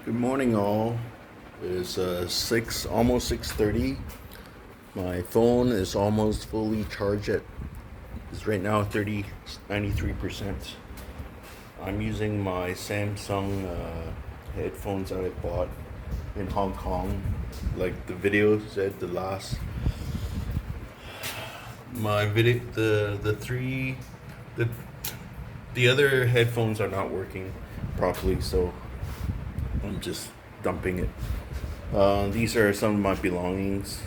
Good morning, all. It's almost 6:30. My phone is almost fully charged. It's right now 93%. I'm using my Samsung headphones that I bought in Hong Kong. Like the video said, my video, the the other headphones are not working properly, so I'm just dumping it. These are some of my belongings.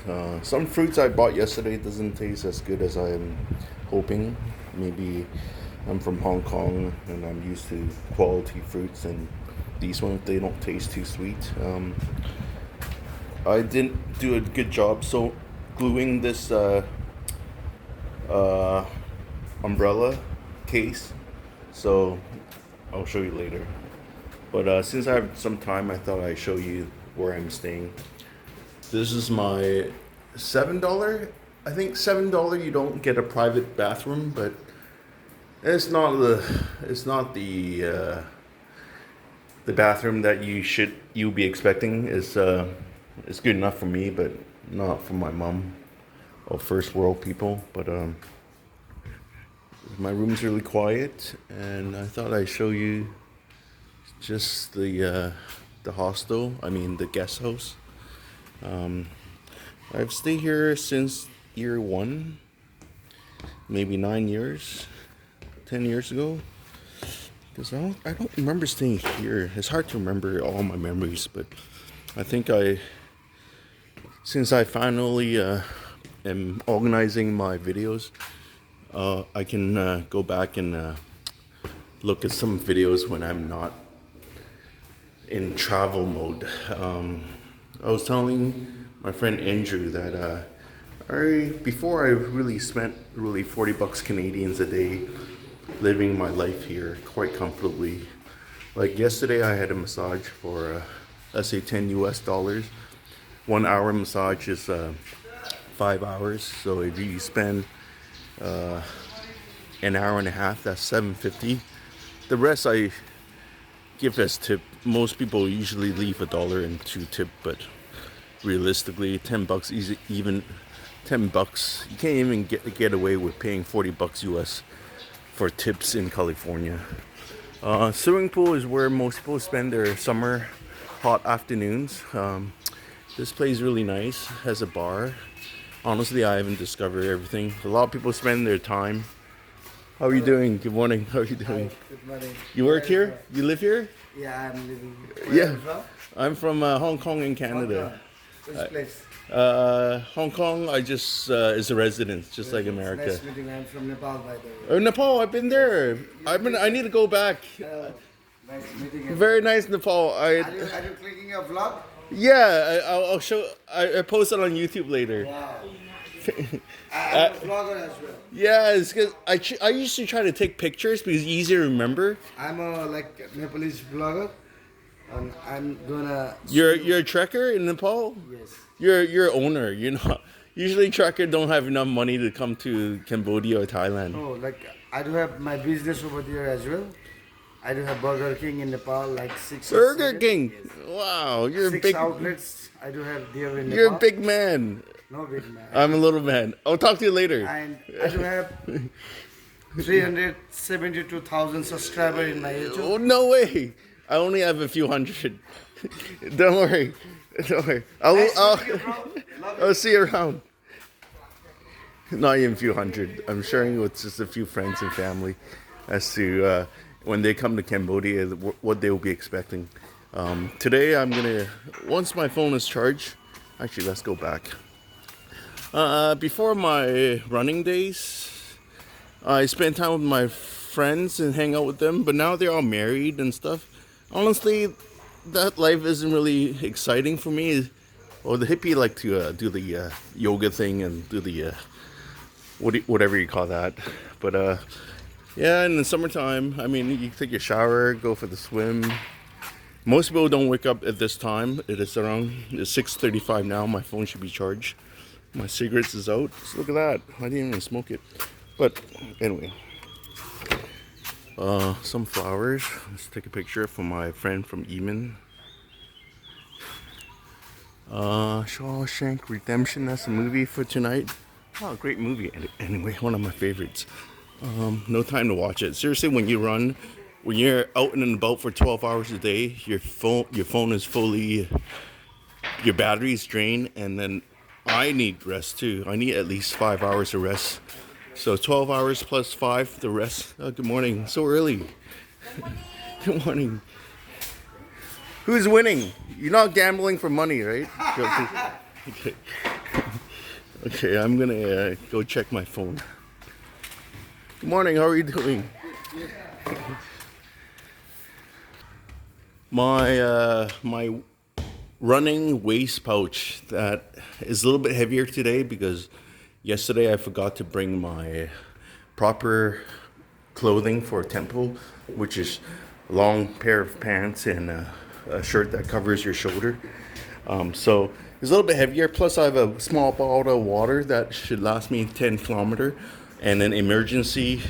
Some fruits I bought yesterday doesn't taste as good as I'm hoping. Maybe I'm from Hong Kong and I'm used to quality fruits, and these ones they don't taste too sweet. I didn't do a good job so gluing this uh, umbrella case, so I'll show you later. But since I have some time, I thought I'd show you where I'm staying. This is my $7. I think $7 you don't get a private bathroom, but it's not the bathroom that you be expecting. It's good enough for me, but not for my mom or first world people. But my room's really quiet, and I thought I'd show you just the hostel. I mean the guest house. I've stayed here since year one, maybe 9 years, 10 years ago. Because I don't remember staying here. It's hard to remember all my memories, but I think since I finally am organizing my videos, I can go back and look at some videos when I'm not in travel mode. I was telling my friend Andrew that before I really spent really $40 Canadians a day living my life here quite comfortably. Like yesterday, I had a massage for let's say $10 US. 1 hour massage is 5 hours. So if you spend an hour and a half, that's $7.50. The rest I give as tip. Most people usually leave $1 and 2 tip, but realistically, $10 easy, even $10. You can't even get away with paying $40 US for tips in California. Swimming pool is where most people spend their summer hot afternoons. This place is really nice. Has a bar. Honestly, I haven't discovered everything. A lot of people spend their time. How are you doing? Good morning. How are you doing? Hi, good morning. You work here? You live here? Yeah, I'm living. Yeah. I'm from Hong Kong in Canada. Which place? Hong Kong, I just is a resident, just like America. Nice meeting. I'm from Nepal, by the way. Oh, Nepal, I've been there. I need to go back. Nice meeting you. Very nice Nepal. Are you clicking a vlog? Yeah, I'll show. I post it on YouTube later. Wow. I'm a vlogger as well. Yeah, it's because I used to try to take pictures because it's easier to remember. I'm a Nepalese vlogger, and I'm gonna. You're a trekker in Nepal. Yes. You're an owner. You're not. Usually, trekker don't have enough money to come to Cambodia or Thailand. Oh, I do have my business over there as well. I do have Burger King in Nepal, like six. Burger King. Yes. Wow, you're six a big. outlets I do have there in Nepal. You're a big man. No big man. I'm a little man. I'll talk to you later. And I do have 372,000 subscribers in my YouTube. Oh, no way. I only have a few hundred. Don't worry. Don't worry. I'll see you around. Not even a few hundred. I'm sharing with just a few friends and family as to when they come to Cambodia, what they will be expecting. Today, once my phone is charged, actually, let's go back. Before my running days, I spent time with my friends and hang out with them, but now they're all married and stuff. Honestly, that life isn't really exciting for me. Well, the hippie like to do the yoga thing and do the whatever you call that. But yeah, in the summertime, I mean, you take your shower, go for the swim. Most people don't wake up at this time. It's 6:35 now. My phone should be charged. My cigarettes is out. So look at that. I didn't even smoke it. But anyway, some flowers. Let's take a picture for my friend from Eamon. Shawshank Redemption. That's a movie for tonight. Oh, great movie. Anyway, one of my favorites. No time to watch it. Seriously, when you're out and about for 12 hours a day, your phone is fully, your battery's drained, and then I need rest too. I need at least 5 hours of rest. So 12 hours plus 5, the rest. Oh, good morning. So early. Good morning. Who's winning? You're not gambling for money, right? Okay. Okay, I'm gonna go check my phone. Good morning. How are you doing? My running waist pouch that is a little bit heavier today because yesterday I forgot to bring my proper clothing for temple, which is a long pair of pants and a shirt that covers your shoulder. So it's a little bit heavier. Plus, I have a small bottle of water that should last me 10 kilometer, and an emergency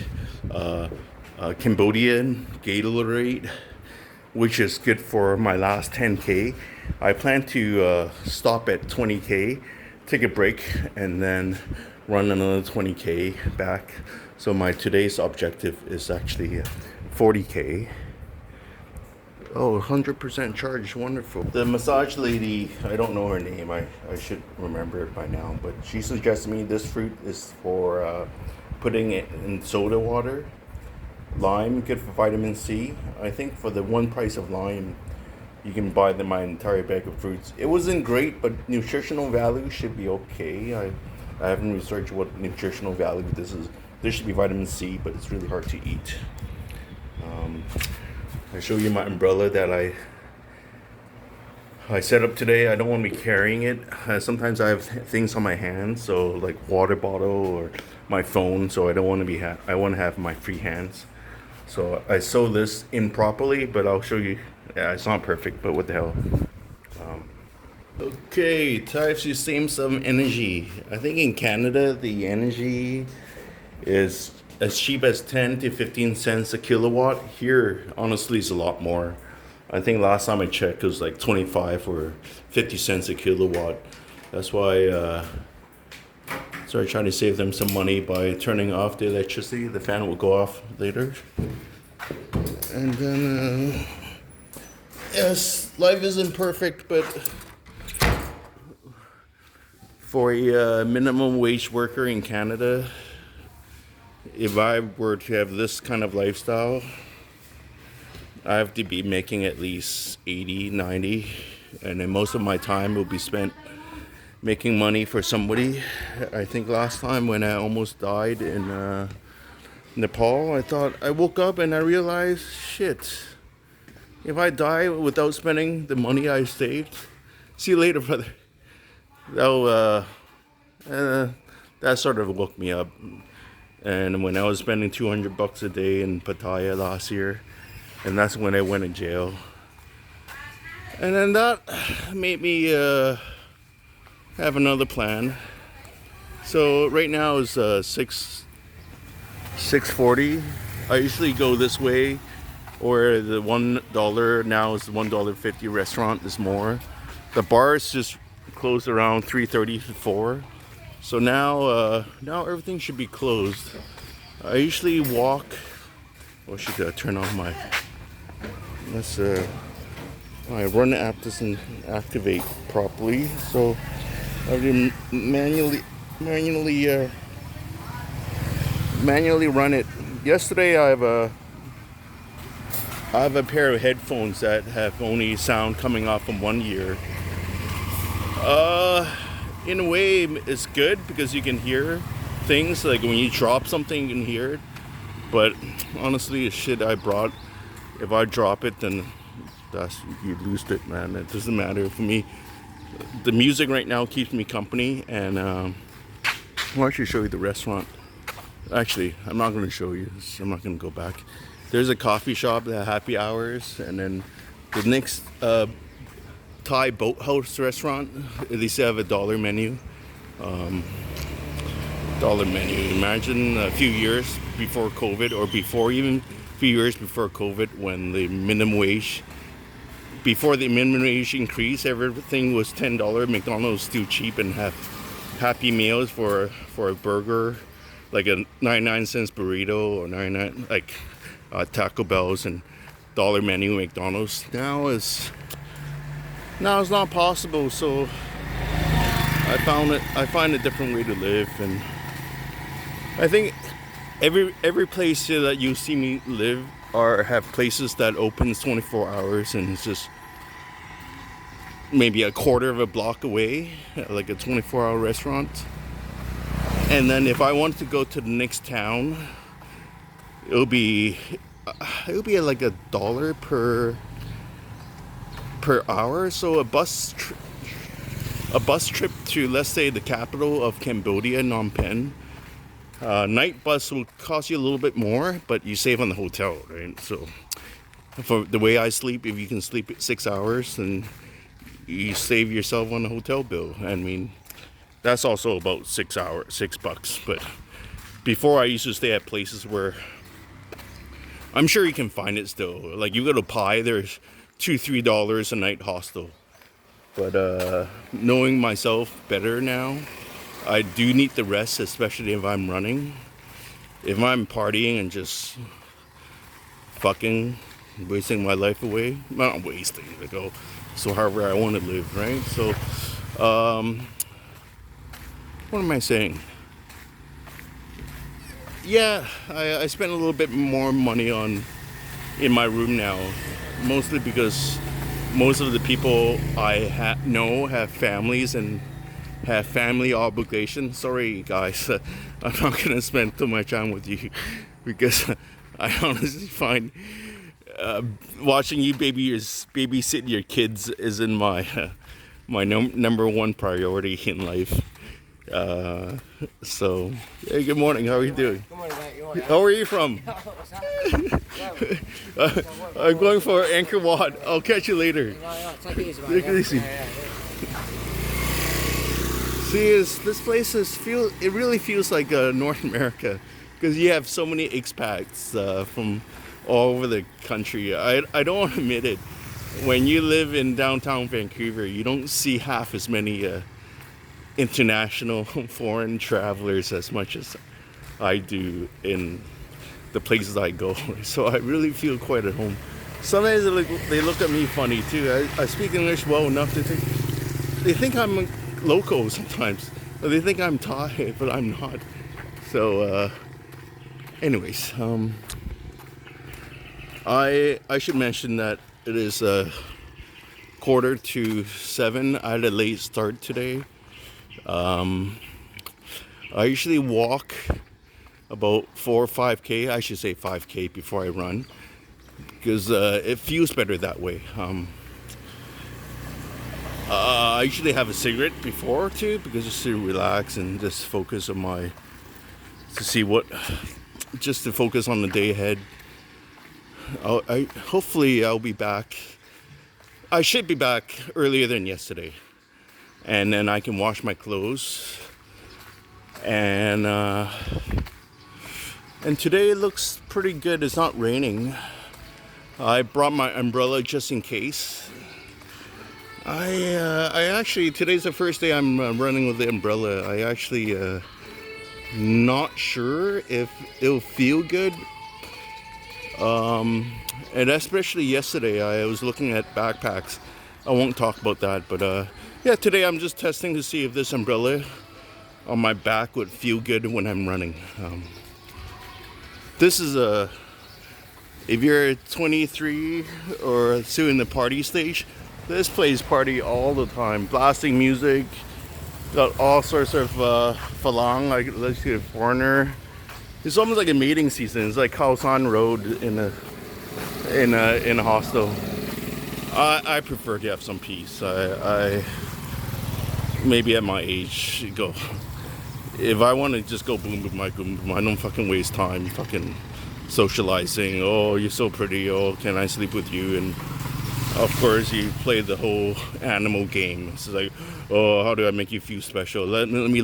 Cambodian Gatorade, which is good for my last 10K. I plan to stop at 20K, take a break, and then run another 20K back. So my today's objective is actually 40K. Oh, 100% charged. Wonderful. The massage lady, I don't know her name. I should remember it by now. But she suggested me this fruit is for putting it in soda water. Lime, good for vitamin C. I think for the one price of lime, you can buy my entire bag of fruits. It wasn't great, but nutritional value should be okay. I haven't researched what nutritional value this is. There should be vitamin C, but it's really hard to eat. I show you my umbrella that I set up today. I don't want to be carrying it. Sometimes I have things on my hands, so like water bottle or my phone. So I don't want to be. I want to have my free hands. So I sew this in properly, but I'll show you. Yeah, it's not perfect, but what the hell. Okay, time to save some energy. I think in Canada the energy is as cheap as 10 to 15 cents a kilowatt. Here, honestly, it's a lot more. I think last time I checked, it was like 25 or 50 cents a kilowatt. That's why I started trying to save them some money by turning off the electricity. The fan will go off later. And then, yes, life isn't perfect, but for a minimum wage worker in Canada, if I were to have this kind of lifestyle, I have to be making at least 80, 90, and then most of my time will be spent making money for somebody. I think last time when I almost died in Nepal, I woke up and I realized, shit, if I die without spending the money I saved, see you later, brother. That sort of woke me up. And when I was spending $200 a day in Pattaya last year, and that's when I went to jail. And then that made me have another plan. So right now is 6:40. I usually go this way, or the $1 now is the $1.50 restaurant is more. The bar is just closed around 3:30 to 4. So now everything should be closed. I usually walk. I should turn on my. My run app doesn't activate properly, so I have to manually run it. Yesterday I have a pair of headphones that have only sound coming off from one ear. In a way, it's good because you can hear things. Like when you drop something, you can hear it. But honestly, it's shit I brought. If I drop it, then you lose it, man. It doesn't matter for me. The music right now keeps me company, and I'll actually show you the restaurant. Actually, I'm not going to show you. I'm not going to go back. There's a coffee shop that happy hours, and then the next Thai boathouse restaurant. At least they have a dollar menu. Imagine a few years before COVID, or before even a few years before COVID, when the minimum wage before the minimum wage increase, everything was $10. McDonald's was still cheap and have Happy Meals for a burger, like a 99 cents burrito or 99 like Taco Bell's and dollar menu McDonald's. Now it's not possible. So I find a different way to live, and I think every place here that you see me live or have places that opens 24 hours, and it's just maybe a quarter of a block away, like a 24-hour restaurant. And then if I wanted to go to the next town, it'll be like $1 per hour. So a bus trip to, let's say, the capital of Cambodia, Phnom Penh, night bus will cost you a little bit more, but you save on the hotel, right? So for the way I sleep, if you can sleep 6 hours, then you save yourself on the hotel bill. I mean, that's also about $6. But before, I used to stay at places where I'm sure you can find it still. Like you go to Pi, there's $2-3 a night hostel. But knowing myself better now, I do need the rest, especially if I'm running. If I'm partying and just fucking wasting my life away, not wasting, like, oh, so however I want to live, right? So, what am I saying? Yeah, I spend a little bit more money in my room now, mostly because most of the people I know have families and have family obligations. Sorry, guys, I'm not gonna spend too much time with you because I honestly find watching you babysit your kids isn't my number one priority in life. So, hey, good morning. How are you doing? Good morning, mate. How are you from? I'm going for Angkor Wat. I'll catch you later. Take it easy, mate. Take it easy. See, this place it really feels like North America, because you have so many expats from all over the country. I don't want to admit it. When you live in downtown Vancouver, you don't see half as many international foreign travelers as much as I do in the places I go. So I really feel quite at home. Sometimes they look at me funny too. I speak English well enough to they think I'm local sometimes. Or they think I'm Thai, but I'm not. So anyways, I should mention that it is 6:45. I had a late start today. I usually walk about 4 or 5K. I should say 5K before I run, because it feels better that way. I usually have a cigarette before too, because just to relax and just focus on just to focus on the day ahead. Hopefully I'll be back. I should be back earlier than yesterday, and then I can wash my clothes. And today looks pretty good. It's not raining. I brought my umbrella just in case. I actually, today's the first day I'm running with the umbrella. I actually not sure if it'll feel good. And especially yesterday, I was looking at backpacks. I won't talk about that, but yeah, today I'm just testing to see if this umbrella on my back would feel good when I'm running. This is if you're 23 or still in the party stage, this place party all the time, blasting music, got all sorts of falang, like let's see, a foreigner. It's almost like a mating season. It's like Khao San Road in a hostel. I prefer to have some peace. I maybe at my age go. If I want to just go boom boom, I don't fucking waste time fucking socializing. Oh, you're so pretty. Oh, can I sleep with you? And of course, you play the whole animal game. It's like, oh, how do I make you feel special? Let me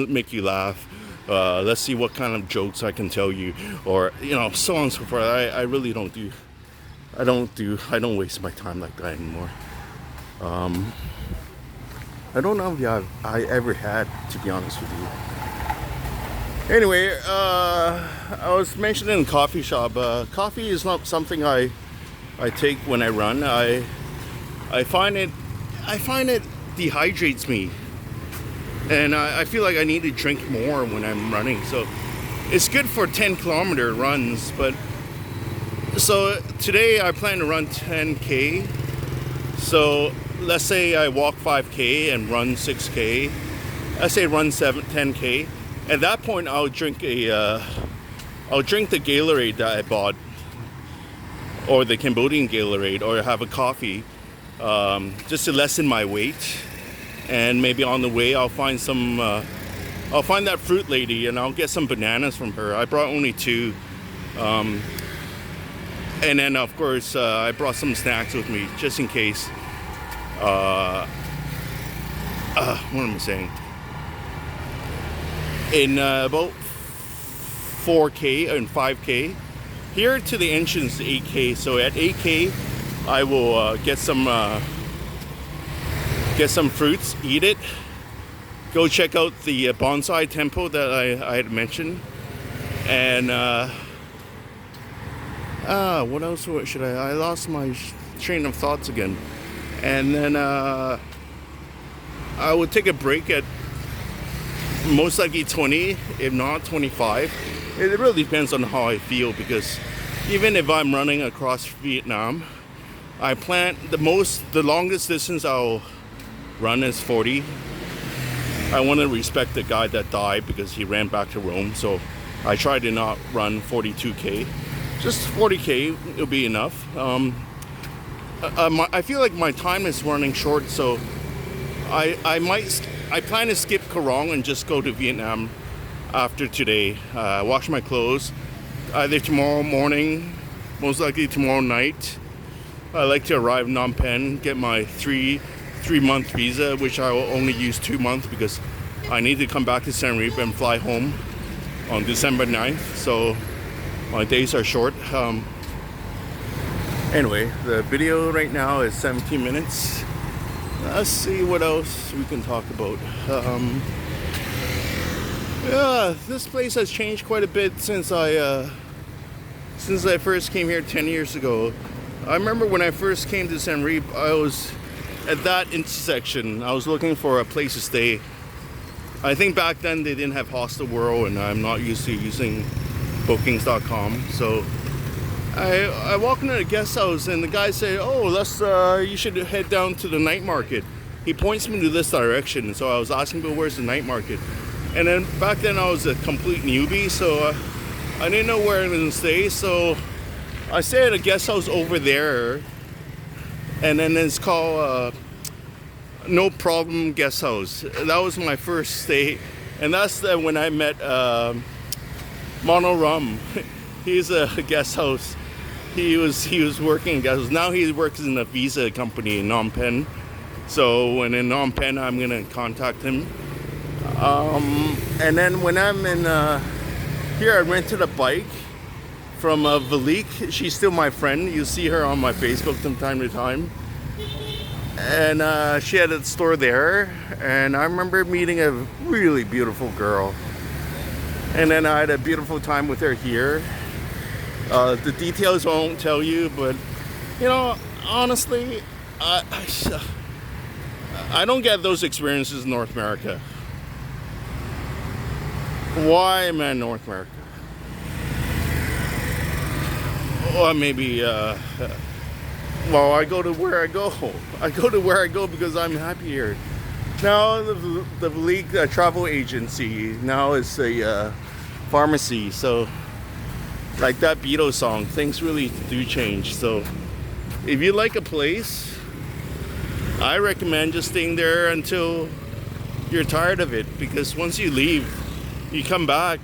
make you laugh. Let's see what kind of jokes I can tell you, or so on and so forth. I really don't do I don't waste my time like that anymore. I don't know if I ever had, to be honest with you. Anyway, I was mentioning coffee shop. Coffee is not something I take when I run. I find it dehydrates me, and I feel like I need to drink more when I'm running. So it's good for 10-kilometer runs, but so today I plan to run 10K. So let's say I walk 5K and run 6K. Let's say run 10K. At that point, I'll drink the Gatorade that I bought, or the Cambodian Gatorade, or have a coffee, just to lessen my weight. And maybe on the way, I'll find that fruit lady, and I'll get some bananas from her. I brought only 2. And then, of course, I brought some snacks with me, just in case. What am I saying? In about 4K and 5K. Here to the entrance, 8K. So at 8K, I will get some fruits, eat it. Go check out the bonsai temple that I had mentioned. And what else should I lost my train of thoughts again. And then I would take a break at most likely 20, if not 25. It really depends on how I feel, because even if I'm running across Vietnam, I plan the longest distance I'll run is 40. I want to respect the guy that died because he ran back to Rome, so I try to not run 42K. Just 40K will be enough. I feel like my time is running short, so I plan to skip Karong and just go to Vietnam after today. Wash my clothes either tomorrow morning, most likely tomorrow night. I like to arrive in Phnom Penh, get my three-month visa, which I will only use 2 months because I need to come back to Siem Reap and fly home on December 9th. So my days are short. Anyway, the video right now is 17 minutes. Let's see what else we can talk about. Yeah, this place has changed quite a bit since I first came here 10 years ago. I remember when I first came to Siem Reap, I was at that intersection. I was looking for a place to stay. I think back then they didn't have Hostel World, and I'm not used to using bookings.com. So I walk into the guest house, and the guy said, "Oh, you should head down to the night market." He points me to this direction, so I was asking, "But where's the night market?" And then back then I was a complete newbie, so I didn't know where I was gonna stay. So I stayed at a guest house over there, and then it's called No Problem Guest House. That was my first stay, and that's when I met Mono Rum. He's a guest house. He was working in guest house. Now he works in a visa company in Phnom Penh. So when in Phnom Penh, I'm gonna contact him. And then when I'm in here, I rented a bike from Valik. She's still my friend. You see her on my Facebook from time to time. And she had a store there. And I remember meeting a really beautiful girl. And then I had a beautiful time with her here. The details I won't tell you, but you know, honestly, I don't get those experiences in North America. Why am I in North America? Or maybe, well, I go to where I go. I go to where I go because I'm happy here. Now the League travel agency now is a pharmacy, so like that Beatles song, things really do change. So if you like a place, I recommend just staying there until you're tired of it, because once you leave, you come back,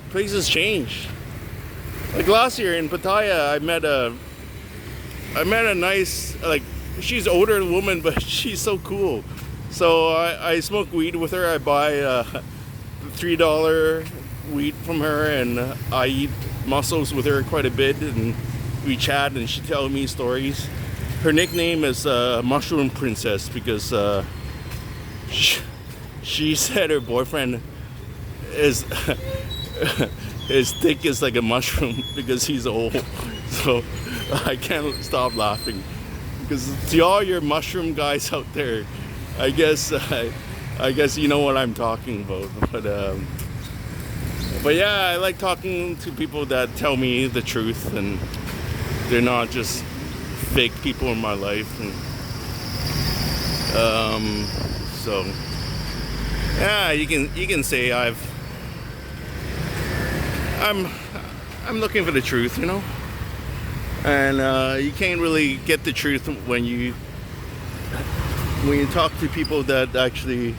places change. Like last year in Pattaya, I met a nice, like, she's older woman, but she's so cool. So I smoke weed with her. I buy $3 weed from her, and I eat mussels with her quite a bit, and we chat and she tells me stories. Her nickname is Mushroom Princess because she said her boyfriend is his dick is like a mushroom because he's old. So I can't stop laughing because to all your mushroom guys out there, I guess you know what I'm talking about. But yeah, I like talking to people that tell me the truth and they're not just fake people in my life. And, so yeah, you can say I'm looking for the truth, you know, and you can't really get the truth when you talk to people that actually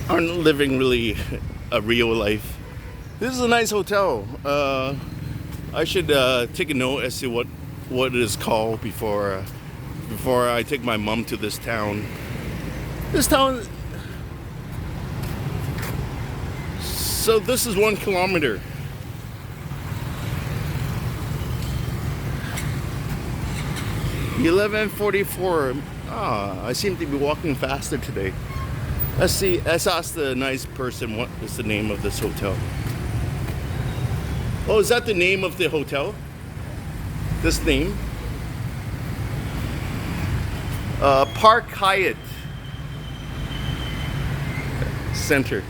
aren't living really a real life. This is a nice hotel. I should take a note as to what it is called before I take my mom to this town. This town. So this is 1 kilometer. $11.44. I seem to be walking faster today. Let's see. Let's ask the nice person what is the name of this hotel. Oh, is that the name of the hotel? This name? Park Hyatt Center.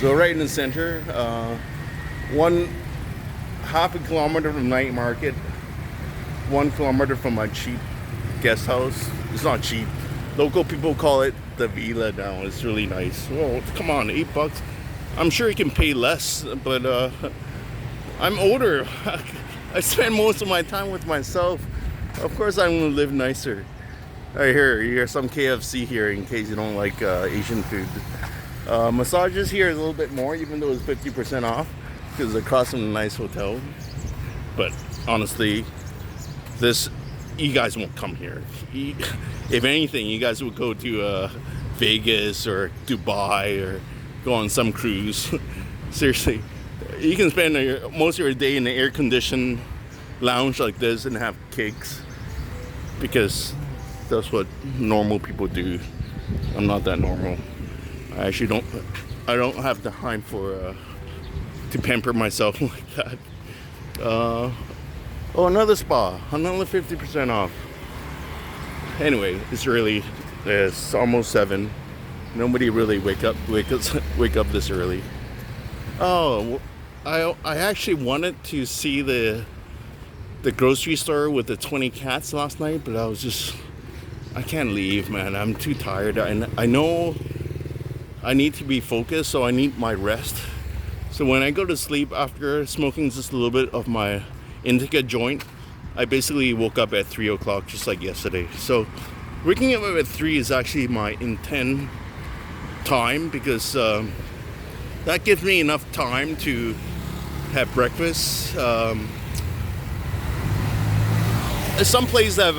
So right in the center, 1/2 a kilometer from Night Market, 1 kilometer from my cheap guest house. It's not cheap. Local people call it the Villa now. It's really nice. Well, come on, $8. I'm sure you can pay less, but I'm older. I spend most of my time with myself. Of course, I'm gonna live nicer. I hear some KFC here in case you don't like Asian food. Massages here is a little bit more, even though it's 50% off, because it costs them a nice hotel. But honestly, you guys won't come here. If anything, you guys would go to Vegas or Dubai or go on some cruise. Seriously, you can spend most of your day in an air-conditioned lounge like this and have cakes, because that's what normal people do. I'm not that normal. I actually don't have the time to pamper myself like that. Oh, another spa, another 50% off. Anyway, it's almost 7. Nobody really wake up this early. Oh, I actually wanted to see the grocery store with the 20 cats last night, but I can't leave, man. I'm too tired, and I know I need to be focused, so I need my rest. So when I go to sleep after smoking just a little bit of my indica joint, I basically woke up at 3 o'clock, just like yesterday. So waking up at 3 is actually my intent time, because that gives me enough time to have breakfast. Some places have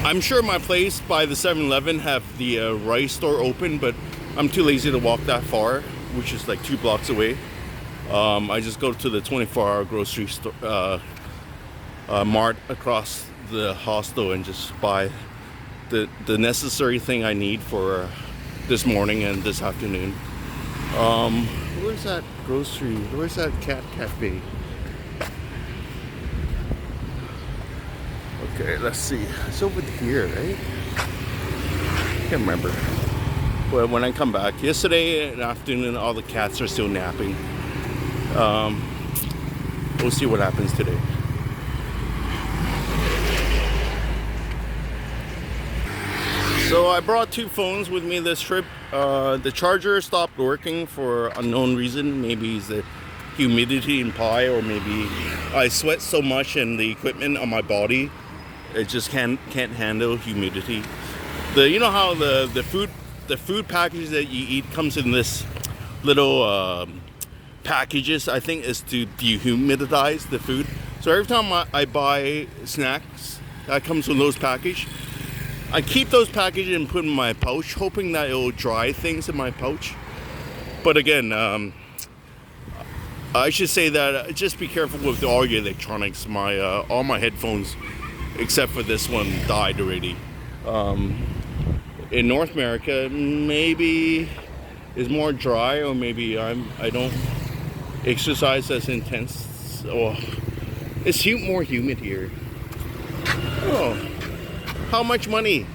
I'm sure my place by the 7-Eleven have the rice store open, but I'm too lazy to walk that far, which is like 2 blocks away. I just go to the 24-hour grocery store mart across the hostel and just buy the necessary thing I need for this morning and this afternoon. Where's that grocery? Where's that cat cafe? Okay, let's see. It's over here, right? Can't remember. But when I come back, yesterday in the afternoon, all the cats are still napping. We'll see what happens today. So I brought 2 phones with me this trip. The charger stopped working for unknown reason. Maybe it's the humidity in Pi, or maybe I sweat so much and the equipment on my body, it just can't handle humidity. You know how the food packages that you eat comes in this little packages, I think, is to dehumidize the food. So every time I buy snacks that comes with those packages, I keep those packages and put in my pouch, hoping that it will dry things in my pouch. But again, I should say that just be careful with all your electronics. My all my headphones, except for this one, died already. In North America, maybe is more dry, or maybe I don't exercise as intense. Oh, it's more humid here. Oh, how much money?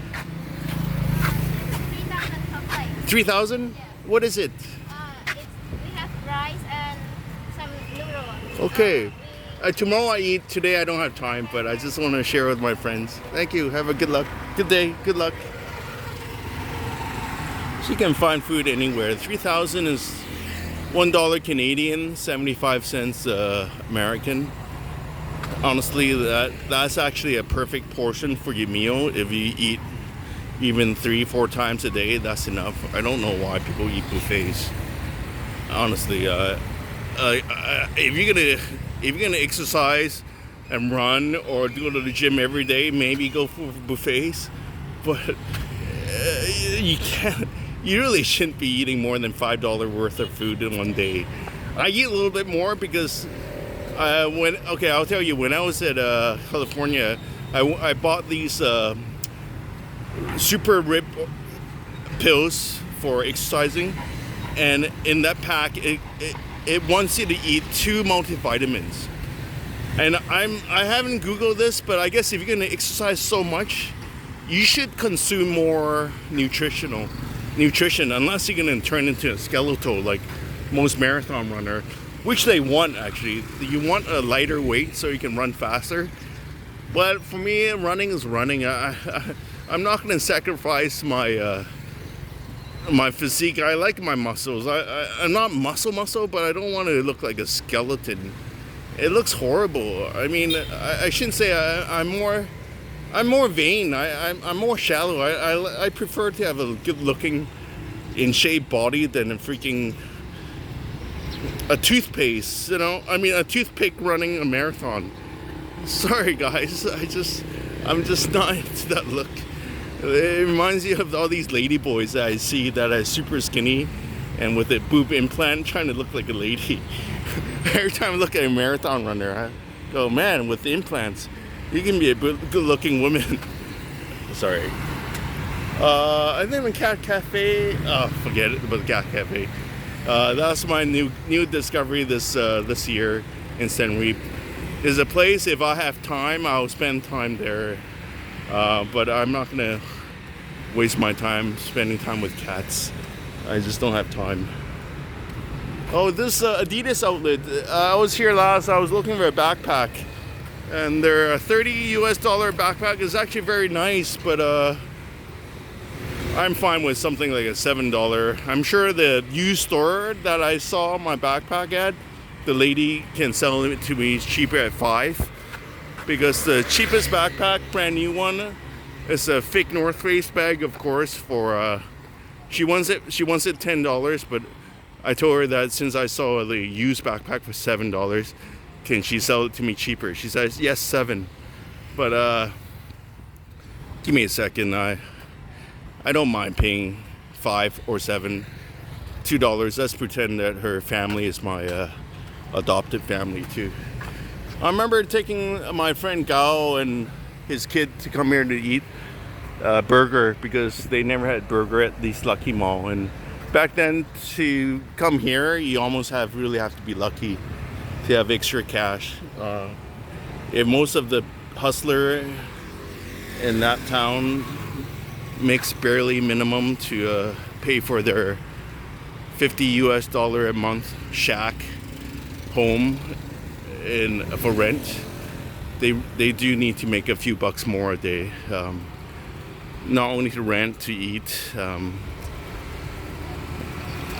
3,000? Yeah. What is it? We have rice and some noodles. Okay. Tomorrow I eat. Today I don't have time, but I just want to share with my friends. Thank you. Have a good luck. Good day. Good luck. So you can find food anywhere. 3,000 is $1 Canadian, 75 cents American. Honestly, that's actually a perfect portion for your meal. If you eat even 3-4 times a day, that's enough. I don't know why people eat buffets. Honestly, if you're gonna exercise and run or go to the gym every day, maybe go for buffets. But you can't. You really shouldn't be eating more than $5 worth of food in one day. I eat a little bit more because I'll tell you, when I was at California, I bought these super rib pills for exercising, and in that pack it wants you to eat 2 multivitamins. And I haven't Googled this, but I guess if you're gonna exercise so much, you should consume more nutrition, unless you're gonna turn into a skeletal like most marathon runner, which they want actually. You want a lighter weight so you can run faster. But for me, running is running. I'm not gonna sacrifice my my physique. I like my muscles. I'm not muscle, but I don't want to look like a skeleton. It looks horrible. I mean, I shouldn't say I'm more vain. I'm more shallow. I prefer to have a good-looking, in shape body than a toothpaste. I mean, a toothpick running a marathon. Sorry, guys. I'm just not into that look. It reminds me of all these lady boys that I see that are super skinny and with a boob implant trying to look like a lady. Every time I look at a marathon runner, I go, man, with the implants, you can be a good-looking woman. Sorry. And then in Cat Cafe, forget it about Cat Cafe. That's my new discovery this year in San Reap. Is a place, if I have time, I'll spend time there. But I'm not gonna waste my time spending time with cats. I just don't have time. Oh, this Adidas outlet. I was here last. I was looking for a backpack, and their $30 backpack is actually very nice. But I'm fine with something like a $7. I'm sure the used store that I saw my backpack at, the lady can sell it to me cheaper at $5. Because the cheapest backpack, brand new one, is a fake North Face bag, of course. For she wants it $10, but I told her that since I saw the used backpack for $7, can she sell it to me cheaper? She says yes, $7. But give me a second. I don't mind paying $5 or $7, $2. Let's pretend that her family is my adopted family too. I remember taking my friend Gao and his kid to come here to eat burger because they never had burger at the Lucky Mall. And back then, to come here, you almost really have to be lucky to have extra cash. If most of the hustler in that town makes barely minimum to pay for their $50 a month shack home for rent, they do need to make a few bucks more a day, not only to rent, to eat.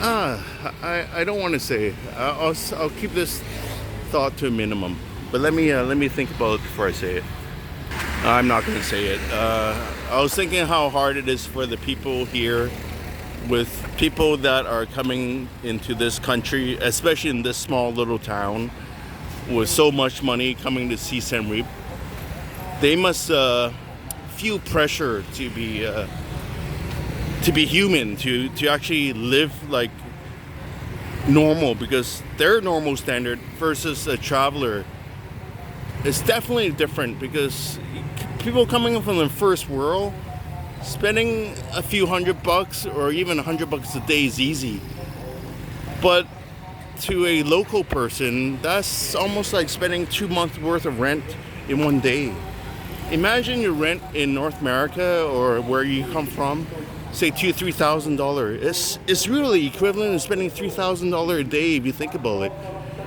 I don't want to say. I'll keep this thought to a minimum, but let me think about it before I say it. I'm not going to say it. I was thinking how hard it is for the people here, with people that are coming into this country, especially in this small little town, with so much money coming to see San Reap. They must feel pressure to be human, to actually live like normal, because their normal standard versus a traveler is definitely different, because people coming from the first world, spending a few $100 or even $100 a day is easy. But to a local person, that's almost like spending 2 months worth of rent in one day. Imagine your rent in North America or where you come from, say $2,000-$3,000. It's really equivalent to spending $3,000 a day if you think about it.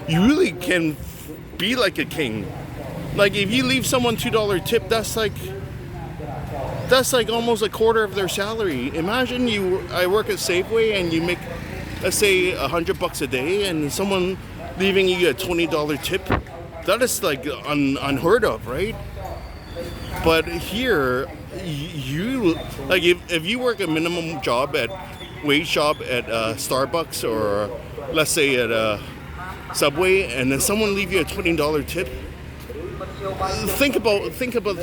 You really can be like a king. Like if you leave someone $2 tip, that's like almost a quarter of their salary. Imagine I work at Safeway and you make, let's say, $100 a day, and someone leaving you a $20 tip. That is like unheard of, right? But here, you like if you work a minimum wage job at Starbucks, or let's say at Subway, and then someone leave you a $20 tip. Think about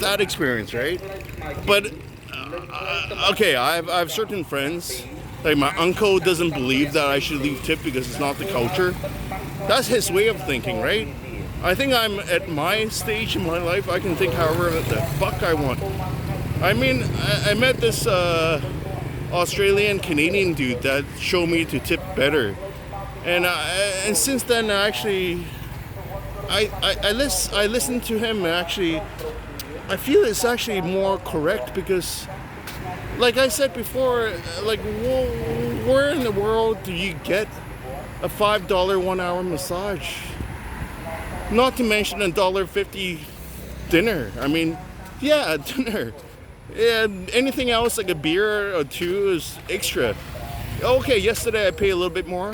that experience, right? But okay, I have certain friends. Like my uncle doesn't believe that I should leave tip because it's not the culture. That's his way of thinking, right? I think I'm at my stage in my life. I can think however the fuck I want. I mean, I met this Australian Canadian dude that showed me to tip better, and since then actually I listen to him, and actually I feel it's actually more correct, because like I said before, like where in the world do you get a $5 1 hour massage? Not to mention $1.50 dinner. I mean, yeah, dinner. Yeah, anything else like a beer or two is extra. Okay, yesterday I paid a little bit more.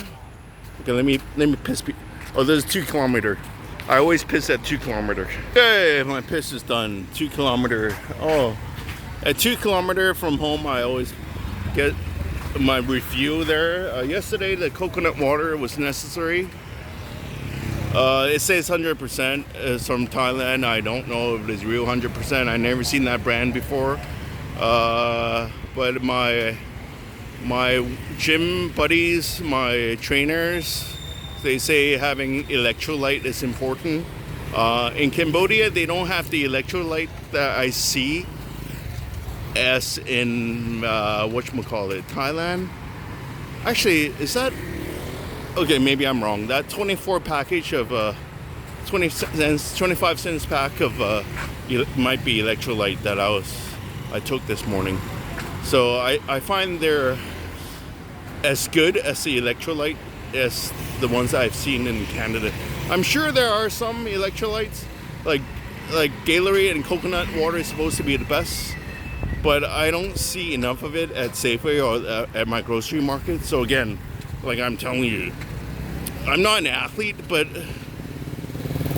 Okay, let me piss. Oh, there's 2 kilometer. I always piss at 2 kilometers. Okay, my piss is done. 2 kilometer. Oh, at 2 kilometer from home, I always get my refuel there. Yesterday, the coconut water was necessary. It says 100%. It's from Thailand. I don't know if it's real 100%. I never seen that brand before. But my gym buddies, my trainers, they say having electrolyte is important. In Cambodia, they don't have the electrolyte that I see as in whatchamacallit, Thailand. Actually, is that... Okay, maybe I'm wrong. That 24 package of 25 cents pack of might be electrolyte that I took this morning. So I find they're as good as the electrolyte as the ones I've seen in Canada. I'm sure there are some electrolytes, like Gatorade and coconut water is supposed to be the best, but I don't see enough of it at Safeway or at my grocery market. So again, like I'm telling you, I'm not an athlete, but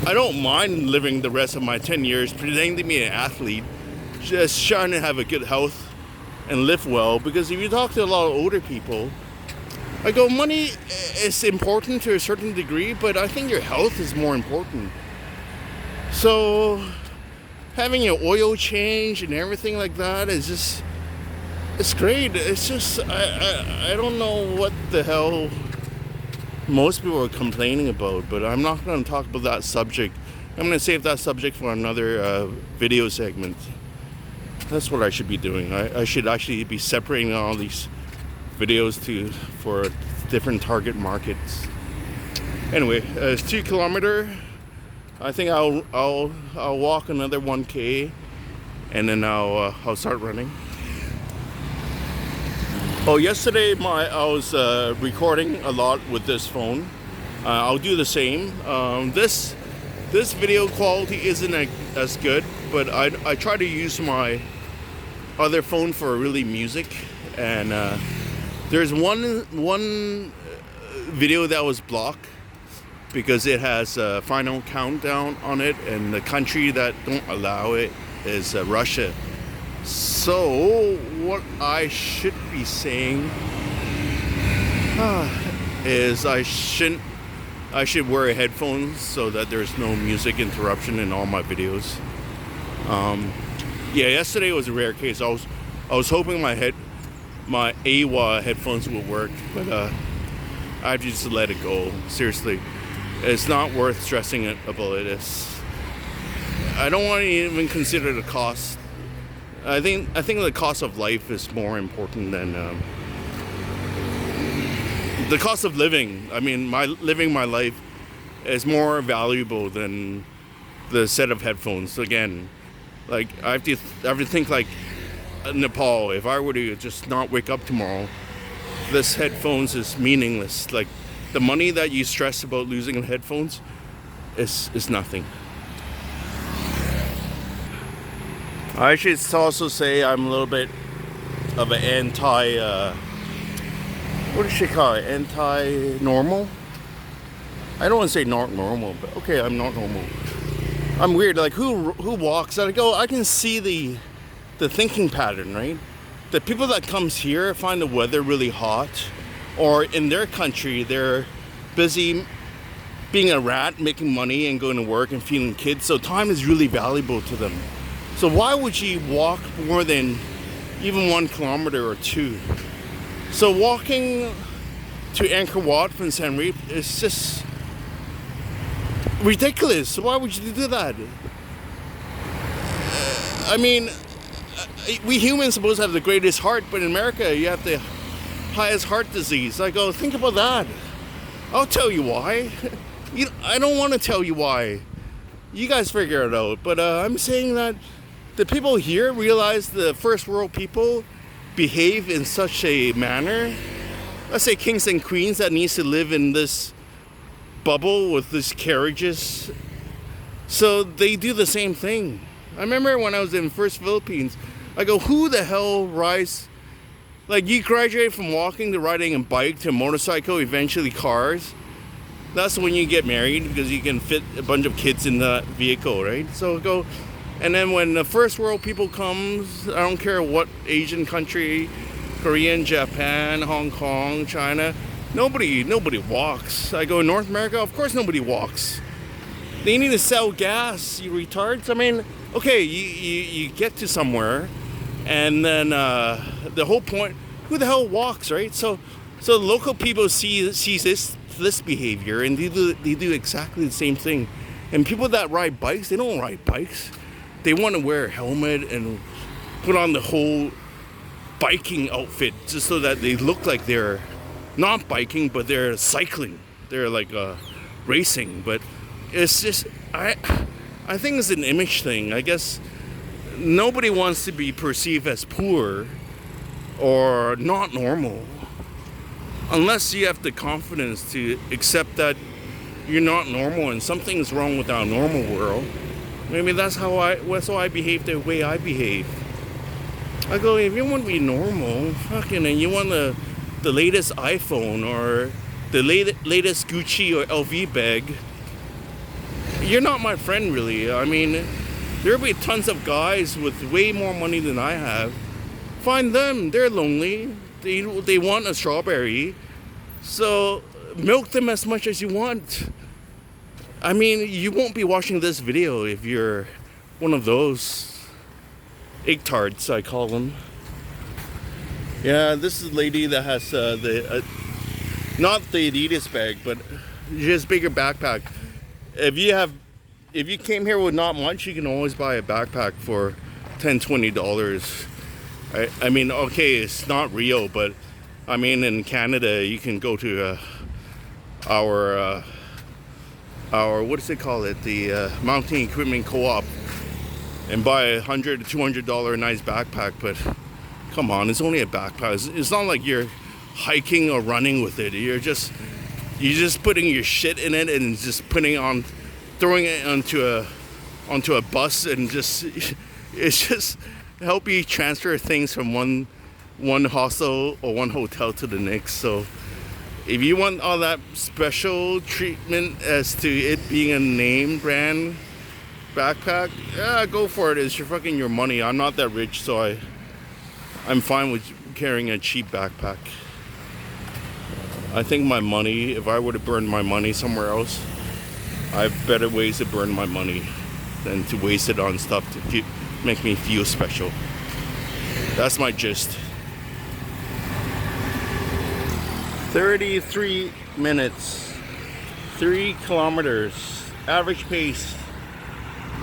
I don't mind living the rest of my 10 years pretending to be an athlete, just trying to have a good health and live well. Because if you talk to a lot of older people, I go, money is important to a certain degree, but I think your health is more important. So having your oil change and everything like that is just, it's great. It's just, I don't know what the hell most people are complaining about, but I'm not going to talk about that subject. I'm going to save that subject for another video segment. That's what I should be doing. I should actually be separating all these videos for different target markets. Anyway, it's 2 kilometer. I think I'll walk another 1K, and then I'll start running. Oh, yesterday I was recording a lot with this phone. I'll do the same. This video quality isn't as good, but I try to use my other phone for really music, and there's one video that was blocked because it has a final countdown on it, and the country that don't allow it is Russia. So what I should be saying is I should wear headphones so that there's no music interruption in all my videos. Yeah, yesterday was a rare case. I was hoping my AWA headphones would work, but I have to just let it go. Seriously, it's not worth stressing about it. I don't want to even consider the cost. I think the cost of life is more important than the cost of living. I mean, living my life is more valuable than the set of headphones. Again, like I have to think like Nepal. If I were to just not wake up tomorrow, this headphones is meaningless. Like the money that you stress about losing headphones is nothing. I should also say I'm a little bit of an what does she call it? Anti-normal? I don't want to say not normal, but okay, I'm not normal. I'm weird. Like who walks? I go. I can see the thinking pattern, right? The people that comes here find the weather really hot, or in their country they're busy being a rat, making money and going to work and feeding kids. So time is really valuable to them. So why would you walk more than even 1 kilometer or 2? So walking to Angkor Wat from Siem Reap is just ridiculous. So why would you do that? I mean, we humans supposed to have the greatest heart, but in America you have the highest heart disease. I go, think about that. I'll tell you why. I don't want to tell you why. You guys figure it out. But I'm saying that the people here realize the first world people behave in such a manner. Let's say kings and queens that needs to live in this bubble with these carriages. So they do the same thing. I remember when I was in first Philippines, I go, who the hell rides? Like you graduate from walking to riding a bike to a motorcycle, eventually cars. That's when you get married because you can fit a bunch of kids in that vehicle, right? So go. And then when the first world people comes, I don't care what Asian country, Korean, Japan, Hong Kong, China, nobody walks. I go in North America, of course nobody walks. They need to sell gas, you retards. I mean, okay, you get to somewhere, and then the whole point, who the hell walks, right? So local people sees this behavior, and they do exactly the same thing. And people that ride bikes, they don't ride bikes. They want to wear a helmet and put on the whole biking outfit just so that they look like they're not biking, but they're cycling. They're like racing. But it's just, I think it's an image thing. I guess nobody wants to be perceived as poor or not normal unless you have the confidence to accept that you're not normal and something's wrong with our normal world. Maybe that's how I behave the way I behave. I go, if you want to be normal, fucking, and you want the latest iPhone or the latest Gucci or LV bag, you're not my friend, really. I mean, there'll be tons of guys with way more money than I have. Find them. They're lonely. They want a strawberry. So milk them as much as you want. I mean, you won't be watching this video if you're one of those igtards, I call them. Yeah, this is a lady that has not the Adidas bag, but just bigger backpack. If you came here with not much, you can always buy a backpack for $10-20. I mean, okay, it's not real, but I mean, in Canada, you can go to our what does it call it? The Mountain Equipment Co-op and buy a $100 to $200 nice backpack. But come on, it's only a backpack. It's not like you're hiking or running with it. You're just putting your shit in it and just throwing it onto a bus and it's just help you transfer things from one hostel or one hotel to the next. So if you want all that special treatment as to it being a name brand backpack, yeah, go for it. It's your money. I'm not that rich, so I'm fine with carrying a cheap backpack. I think my money, if I were to burn my money somewhere else, I have better ways to burn my money than to waste it on stuff to make me feel special. That's my gist. 33 minutes. 3 kilometers. Average pace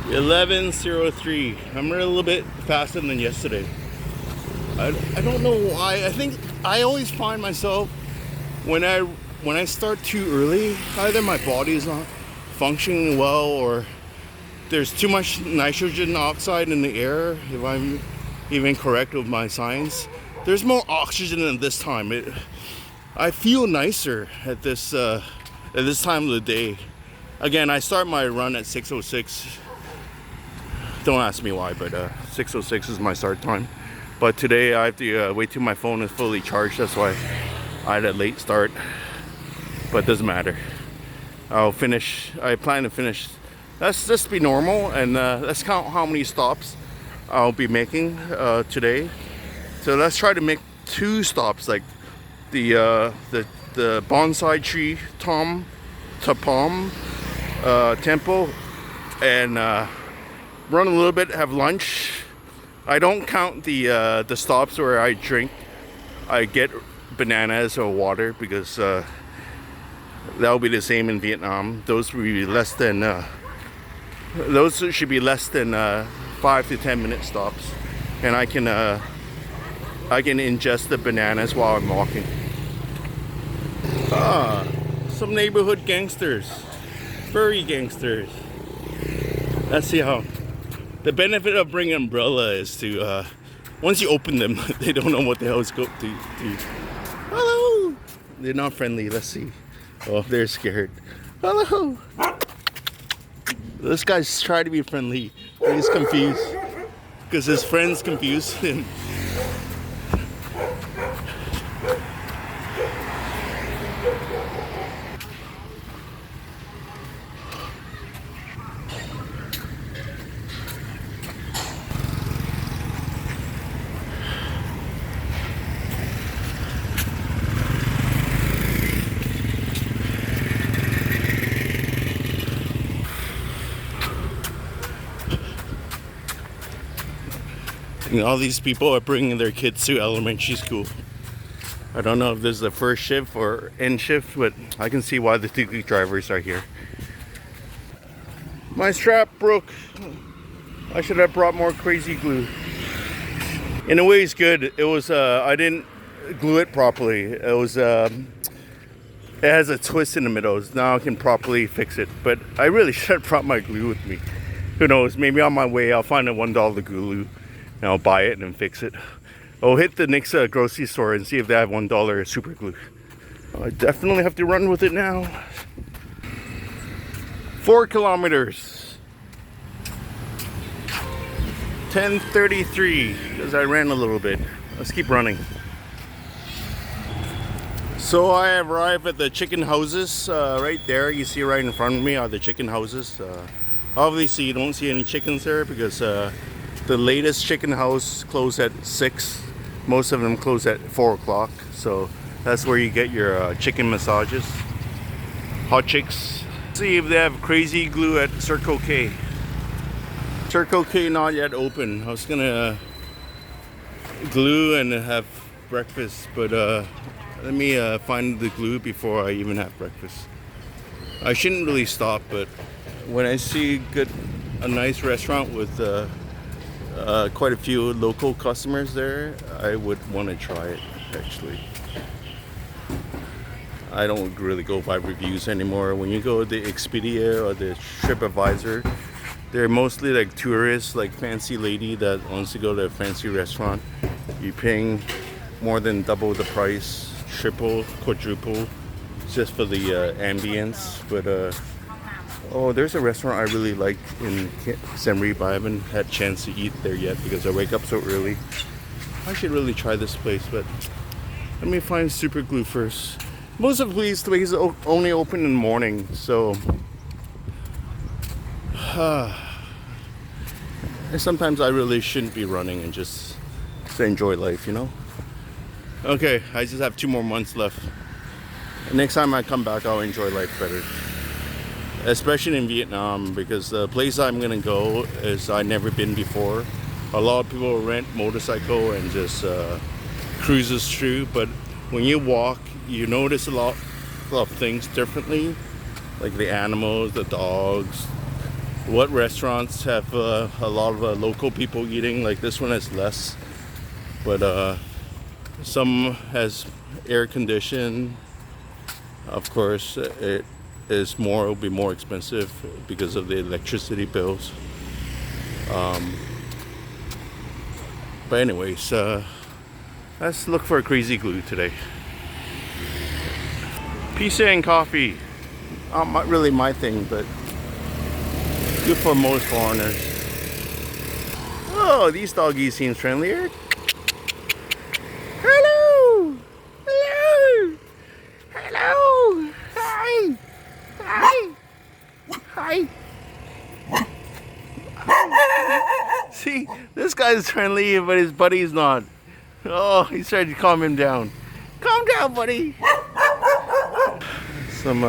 11:03. I'm a little bit faster than yesterday. I don't know why. I think I always find myself when I start too early, either my body is not functioning well or there's too much nitrogen oxide in the air, if I'm even correct with my science. There's more oxygen at this time. I feel nicer at this time of the day. Again, I start my run at 6:06. Don't ask me why, but 6:06 is my start time. But today I have to wait till my phone is fully charged. That's why I had a late start. But it doesn't matter. I'll finish. I plan to finish. Let's just be normal and let's count how many stops I'll be making today. So let's try to make 2 stops, like the bonsai tree Tapam temple, and run a little bit, have lunch. I don't count the stops where I get bananas or water, because that'll be the same in Vietnam. Those will be less than those should be less than 5 to 10 minute stops, and I can ingest the bananas while I'm walking. Some neighborhood gangsters, furry gangsters. Let's see how. The benefit of bringing an umbrella is to once you open them, they don't know what the hell is going to. Hello. They're not friendly. Let's see. Oh, they're scared. Hello. This guy's trying to be friendly, but he's confused because his friends confused him. And all these people are bringing their kids to elementary school. I don't know if this is the first shift or end shift, but I can see why the tuk-tuk drivers are here. My strap broke. I should have brought more crazy glue. In a way, it's good. It was I didn't glue it properly. It was it has a twist in the middle. Now I can properly fix it. But I really should have brought my glue with me. Who knows? Maybe on my way I'll find a $1 glue. And I'll buy it and fix it. I'll hit the next grocery store and see if they have $1 super glue. I definitely have to run with it now. 4 kilometers. 10:33, because I ran a little bit. Let's keep running. So I arrived at the chicken houses right there. You see right in front of me are the chicken houses. Obviously you don't see any chickens there because the latest chicken house closed at 6. Most of them close at 4 o'clock. So that's where you get your chicken massages. Hot chicks. See if they have crazy glue at Circle K. Circle K not yet open. I was gonna glue and have breakfast, but let me find the glue before I even have breakfast. I shouldn't really stop, but when I see a nice restaurant with quite a few local customers there, I would want to try it, actually. I don't really go by reviews anymore. When you go to the Expedia or the TripAdvisor, they're mostly like tourists, like fancy lady that wants to go to a fancy restaurant. You're paying more than double the price, triple, quadruple, just for the ambience. But oh, there's a restaurant I really like in Siem Reap. I haven't had a chance to eat there yet because I wake up so early. I should really try this place, but let me find super glue first. Most of these places only open in the morning, so sometimes I really shouldn't be running and just enjoy life, you know? Okay, I just have 2 more months left. Next time I come back, I'll enjoy life better. Especially in Vietnam, because the place I'm gonna go is I've never been before. A lot of people rent motorcycle and just cruises through, but when you walk, you notice a lot of things differently, like the animals, the dogs. What restaurants have a lot of local people eating? Like this one has less, but some has air conditioned. Of course, it is more. It'll be more expensive because of the electricity bills. But anyways, let's look for a Crazy Glue today. Pizza and coffee. Not really my thing, but good for most foreigners. Oh, these doggies seem friendlier. Hello! Hello! Hello! Hi! Hi! Hi! See, this guy's friendly, but his buddy's not. Oh, he's trying to calm him down. Calm down, buddy! Some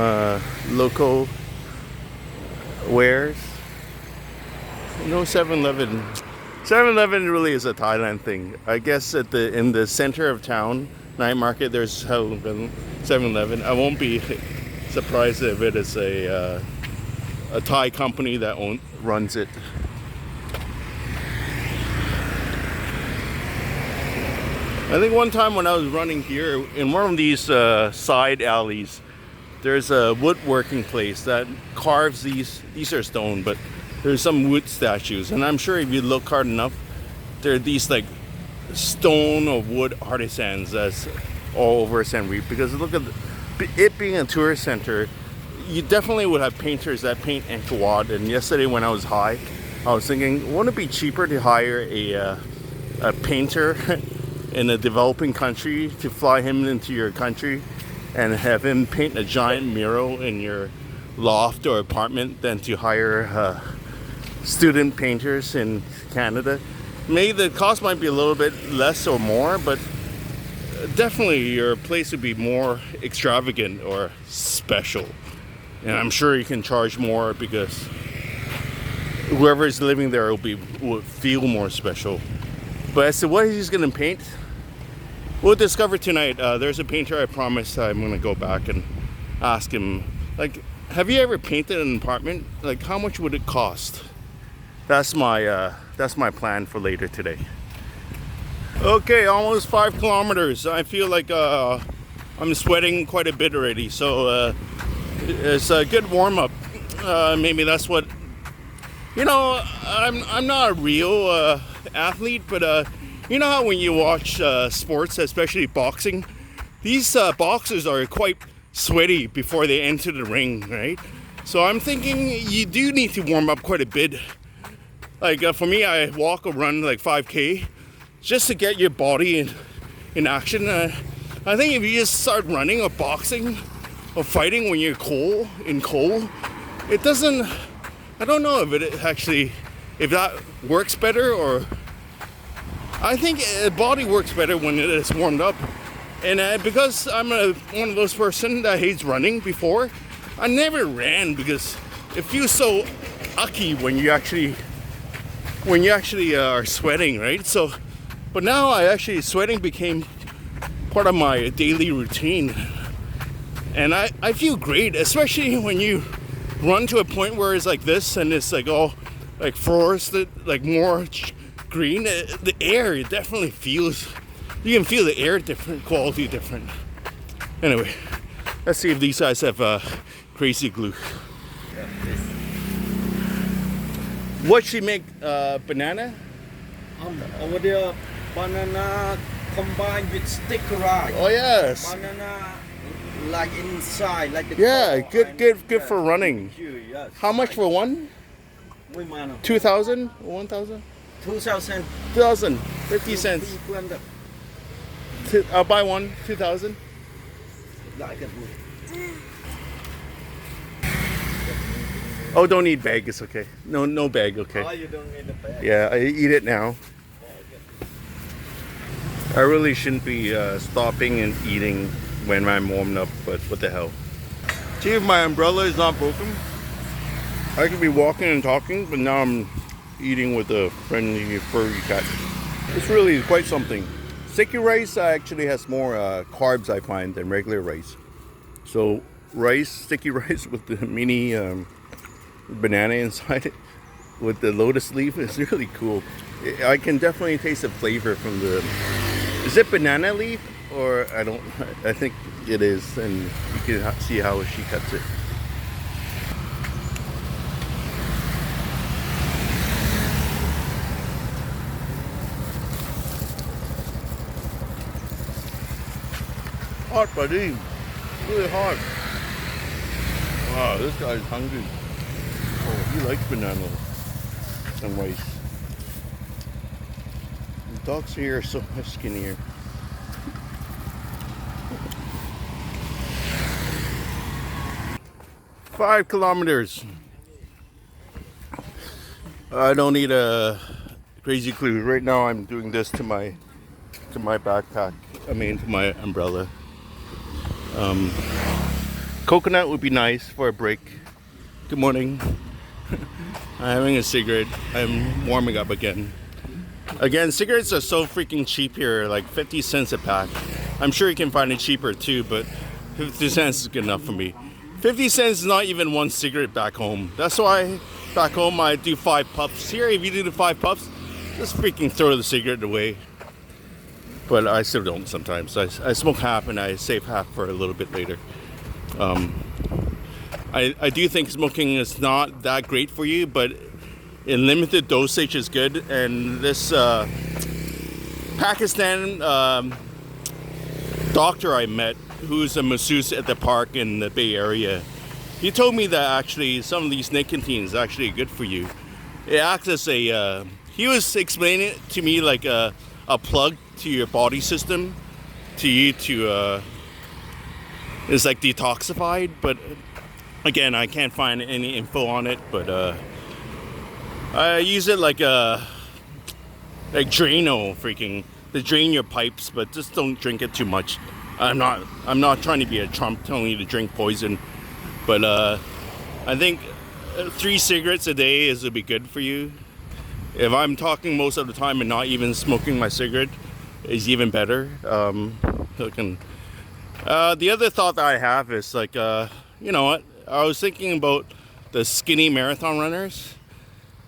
local wares. No 7-Eleven. 7-Eleven really is a Thailand thing. I guess in the center of town, night market, there's 7-Eleven. I won't be surprised if it is a Thai company that runs it. I think one time when I was running here in one of these side alleys, there's a woodworking place that carves these are stone, but there's some wood statues, and I'm sure if you look hard enough, there are these like stone or wood artisans that's all over Siem Reap. Because look at it being a tourist center, you definitely would have painters that paint Angkor Wat. And yesterday when I was high, I was thinking, wouldn't it be cheaper to hire a painter in a developing country to fly him into your country and have him paint a giant mural in your loft or apartment than to hire student painters in Canada? Maybe the cost might be a little bit less or more, but definitely your place would be more extravagant or special. And I'm sure you can charge more because whoever is living there will feel more special. But as to what he's gonna paint, we'll discover tonight. There's a painter I promised I'm gonna go back and ask him, like, have you ever painted an apartment? Like, how much would it cost? That's my plan for later today. Okay, almost 5 kilometers. I feel like I'm sweating quite a bit already, so it's a good warm up. Maybe that's what, I'm not a real athlete, but you know how when you watch sports, especially boxing, these boxers are quite sweaty before they enter the ring, right? So I'm thinking you do need to warm up quite a bit. Like for me, I walk or run like 5K just to get your body in action. I think if you just start running or boxing or fighting when you're cold, it doesn't, I don't know if that works better, or I think the body works better when it is warmed up. And because I'm one of those person that hates running before, I never ran because it feels so ucky when you actually are sweating, right? So, but now sweating became part of my daily routine. And I feel great, especially when you run to a point where it's like this and it's like all like forested, like more green. The air, it definitely feels, you can feel the air different, quality different. Anyway, let's see if these guys have Crazy Glue. What she make, banana? Over there, banana combined with stick rice. Oh yes. Banana like inside, like the Yeah, core, good for running. Yes. How much for one? 2,000? 1,000? 2,000. 2,000. 50 cents. I'll buy one. 2,000. Like it. Oh, don't need bag. It's okay. No bag. Oh, Okay. you don't need a bag. Yeah, I eat it now. I really shouldn't be stopping and eating when I'm warmed up, but what the hell. See if my umbrella is not broken. I could be walking and talking, but now I'm eating with a friendly furry cat. It's really quite something. Sticky rice actually has more carbs, I find, than regular rice. So rice, sticky rice with the mini banana inside it with the lotus leaf. It's really cool. I can definitely taste the flavor from the. Is it banana leaf or I don't? I think it is, and you can see how she cuts it. Hot, buddy. Really hot. Wow, this guy's hungry. Oh, he likes banana and rice. The dogs here are so much skinnier. "5 kilometers. I don't need a crazy clue. Right now I'm doing this to my backpack. I mean to my umbrella. Coconut would be nice for a break. Good morning. I'm having a cigarette. I'm warming up again. Again, cigarettes are so freaking cheap here, like 50 cents a pack. I'm sure you can find it cheaper too, but 50 cents is good enough for me. 50 cents is not even one cigarette back home. That's why back home I do 5 puffs. Here, if you do the 5 puffs, just freaking throw the cigarette away. But I still don't sometimes. I smoke half and I save half for a little bit later. I do think smoking is not that great for you, but in limited dosage is good. And this Pakistan doctor I met, who's a masseuse at the park in the Bay Area, he told me that actually some of these nicotine is actually good for you. It acts as a, he was explaining it to me like a plug to your body system, to you to, it's like detoxified, but again, I can't find any info on it, but I use it like Drano freaking, to drain your pipes, but just don't drink it too much. I'm not trying to be a Trump telling you to drink poison, but I think 3 cigarettes a day would be good for you. If I'm talking most of the time and not even smoking my cigarette, is even better. The other thought that I have is like, you know what? I was thinking about the skinny marathon runners.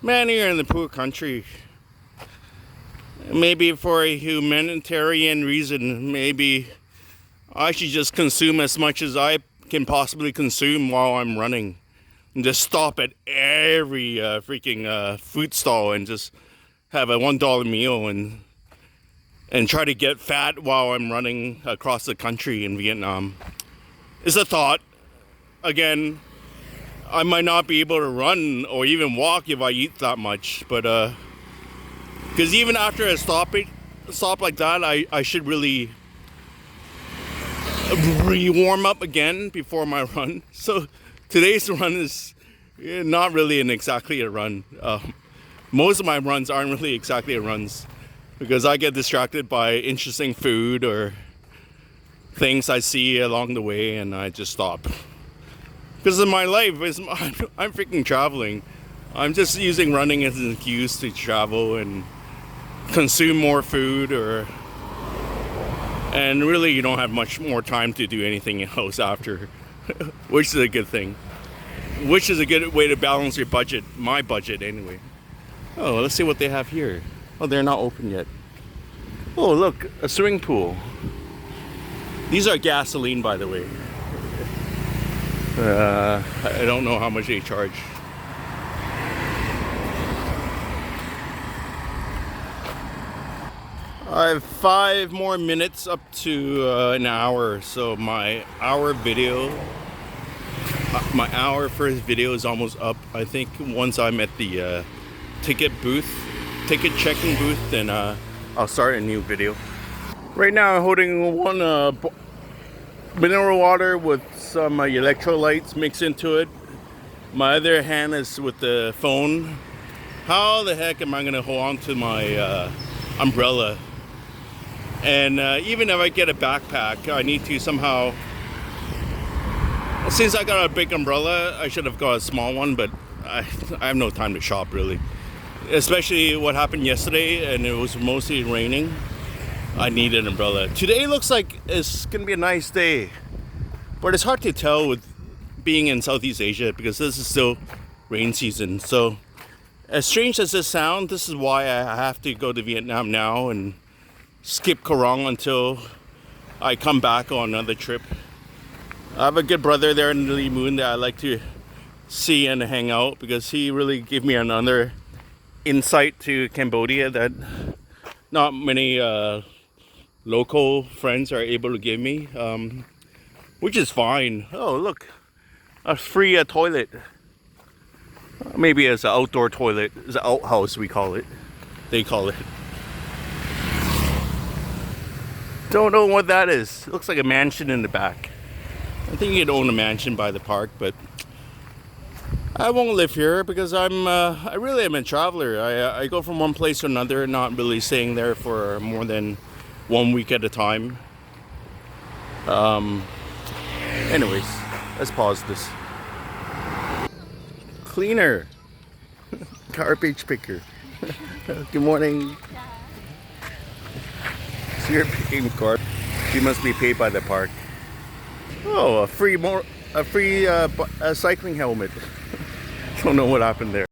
Man, here in the poor country, maybe for a humanitarian reason, maybe I should just consume as much as I can possibly consume while I'm running. And just stop at every freaking food stall and just have a $1 meal and try to get fat while I'm running across the country in Vietnam. It's a thought. Again, I might not be able to run or even walk if I eat that much, but because even after a stop like that, I should really warm up again before my run. So today's run is not really exactly a run. Most of my runs aren't really exactly runs because I get distracted by interesting food or things I see along the way and I just stop. Because in my life, I'm freaking traveling. I'm just using running as an excuse to travel and consume more food and really you don't have much more time to do anything else after, which is a good thing. Which is a good way to balance your budget, my budget anyway. Oh, let's see what they have here. Oh, they're not open yet. Oh, look, a swimming pool. These are gasoline, by the way. I don't know how much they charge. I have 5 more minutes up to an hour, so my hour first video is almost up. I think once I'm at the ticket checking booth, then I'll start a new video. Right now I'm holding one mineral water with some electrolytes mixed into it. My other hand is with the phone. How the heck am I gonna hold on to my umbrella? And even if I get a backpack, I need to somehow, since I got a big umbrella, I should have got a small one, but I have no time to shop really. Especially what happened yesterday and it was mostly raining. I need an umbrella. Today looks like it's gonna be a nice day, but it's hard to tell with being in Southeast Asia because this is still rain season. So as strange as this sounds, this is why I have to go to Vietnam now and skip Korong until I come back on another trip. I have a good brother there in Lee Moon that I like to see and hang out because he really gave me another insight to Cambodia that not many local friends are able to give me, which is fine. Oh, look, a free toilet. Maybe it's an outdoor toilet. It's an outhouse, we call it. They call it. Don't know what that is. It looks like a mansion in the back. I think you'd own a mansion by the park, but I won't live here because I really am a traveler. I go from one place to another, not really staying there for more than 1 week at a time. Anyways, let's pause this. Cleaner. Garbage picker. Good morning. So you're picking garbage. You must be paid by the park. Oh, a free cycling helmet. Don't know what happened there.